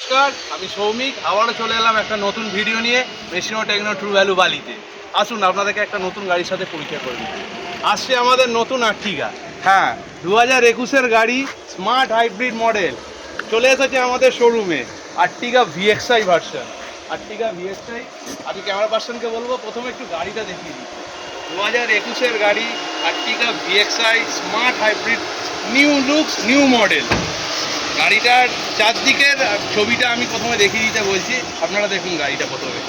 নমস্কার, আমি সৌমিক। আবারও চলে এলাম একটা নতুন ভিডিও নিয়ে মেশিনো টেকনো ট্রু ভ্যালু বালিতে। আসুন আপনাদেরকে একটা নতুন গাড়ির সাথে পরিচয় করে দিই। আসছে আমাদের নতুন আর্টিগা। হ্যাঁ, 2021-এর গাড়ি, স্মার্ট হাইব্রিড মডেল চলে এসেছে আমাদের শোরুমে। Ertiga VXI version. Ertiga VXI. আমি ক্যামেরা পার্সনকে বলবো প্রথমে একটু গাড়িটা দেখিয়ে দিই। 2021-এর গাড়ি, Ertiga VXI smart hybrid, new looks, new model. গাড়িটার চারদিকের ছবিটা আমি প্রথমে দেখিয়ে দিতে বলছি। আপনারা দেখুন গাড়িটা প্রথমে।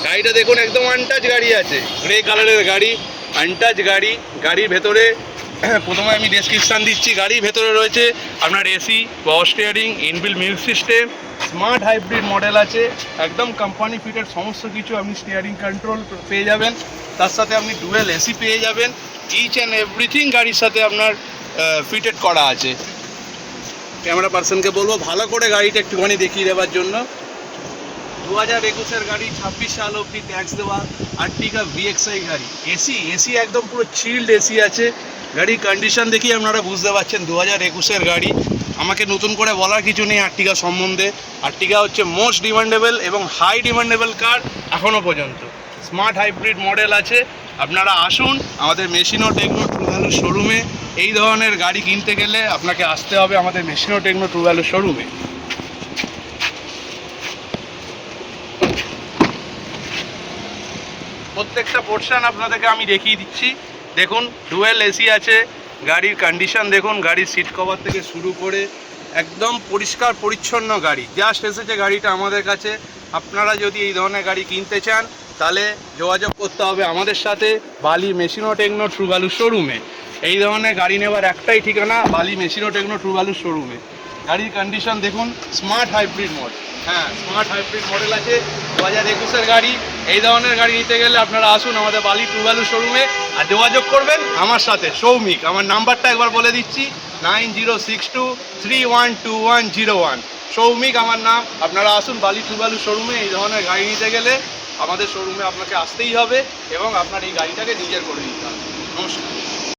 গাড়িটা দেখুন, একদম আনটাচ গাড়ি আছে, গ্রে কালারের গাড়ি, আনটাচ গাড়ি। গাড়ির ভেতরে প্রথমে আমি ডেসক্রিপশান দিচ্ছি। গাড়ির ভেতরে রয়েছে আপনার AC, power steering, inbuilt music system, smart hybrid model আছে, একদম কোম্পানি ফিটেড সমস্ত কিছু। আপনি স্টিয়ারিং কন্ট্রোল পেয়ে যাবেন, তার সাথে আপনি ডুয়েল এসি পেয়ে যাবেন। ইচ অ্যান্ড এভরিথিং গাড়ির সাথে আপনার ফিটেড করা আছে। ক্যামেরা পার্সনকে বলবো ভালো করে গাড়িটা একটুখানি দেখিয়ে দেওয়ার জন্য। 2021-এর গাড়ি, 26 সাল অবধি ট্যাক্স দেওয়া আর্টিগা ভিএক্সআই গাড়ি। এসি একদম পুরো চিল্ড এসি আছে। গাড়ির কন্ডিশন দেখি আপনারা বুঝতে পারছেন 2021-এর গাড়ি। আমাকে নতুন করে বলার কিছু নেই আর্টিগা সম্বন্ধে। আর্টিগা হচ্ছে মোস্ট ডিমান্ডেবল এবং হাই ডিমান্ডেবল কার এখনও পর্যন্ত। স্মার্ট হাইব্রিড মডেল আছে। আপনারা আসুন আমাদের মেশিনো টেকনো ট্রু ভ্যালু শোরুমে। এই ধরনের গাড়ি কিনতে গেলে আপনাকে আসতে হবে আমাদের মেশিনো টেকনো ট্রু ভ্যালু শোরুমে। প্রত্যেকটা পোর্শন আপনাদেরকে আমি দেখিয়ে দিচ্ছি। দেখুন, ডুয়েল এসি আছে। গাড়ির কন্ডিশন দেখুন, গাড়ির সিট কভার থেকে শুরু করে একদম পরিষ্কার পরিচ্ছন্ন গাড়ি। জাস্ট এসেছে গাড়িটা আমাদের কাছে। আপনারা যদি এই ধরনের গাড়ি কিনতে চান তাহলে যোগাযোগ করতে হবে আমাদের সাথে বালি মেশিনো টেকনো ট্রু ভ্যালু শোরুমে। এই ধরনের গাড়ি নেওয়ার একটাই ঠিকানা, বালি মেশিনো টেকনো ট্রু ভ্যালু শোরুমে। গাড়ির কন্ডিশন দেখুন, স্মার্ট হাইব্রিড মডেল। হ্যাঁ, স্মার্ট হাইব্রিড মডেল আছে, 2021-এর গাড়ি। এই ধরনের গাড়ি নিতে গেলে আপনারা আসুন আমাদের বালি ট্রু ভ্যালু শোরুমে আর যোগাযোগ করবেন আমার সাথে, সৌমিক। আমার নাম্বারটা একবার বলে দিচ্ছি, 9062312101। সৌমিক আমার নাম। আপনারা আসুন বালি ট্রু ভ্যালু শোরুমে। এই ধরনের গাড়ি নিতে গেলে আমাদের শোরুমে আপনাকে আসতেই হবে এবং আপনার এই গাড়িটাকে নিজের করে নিতে হবে। নমস্কার।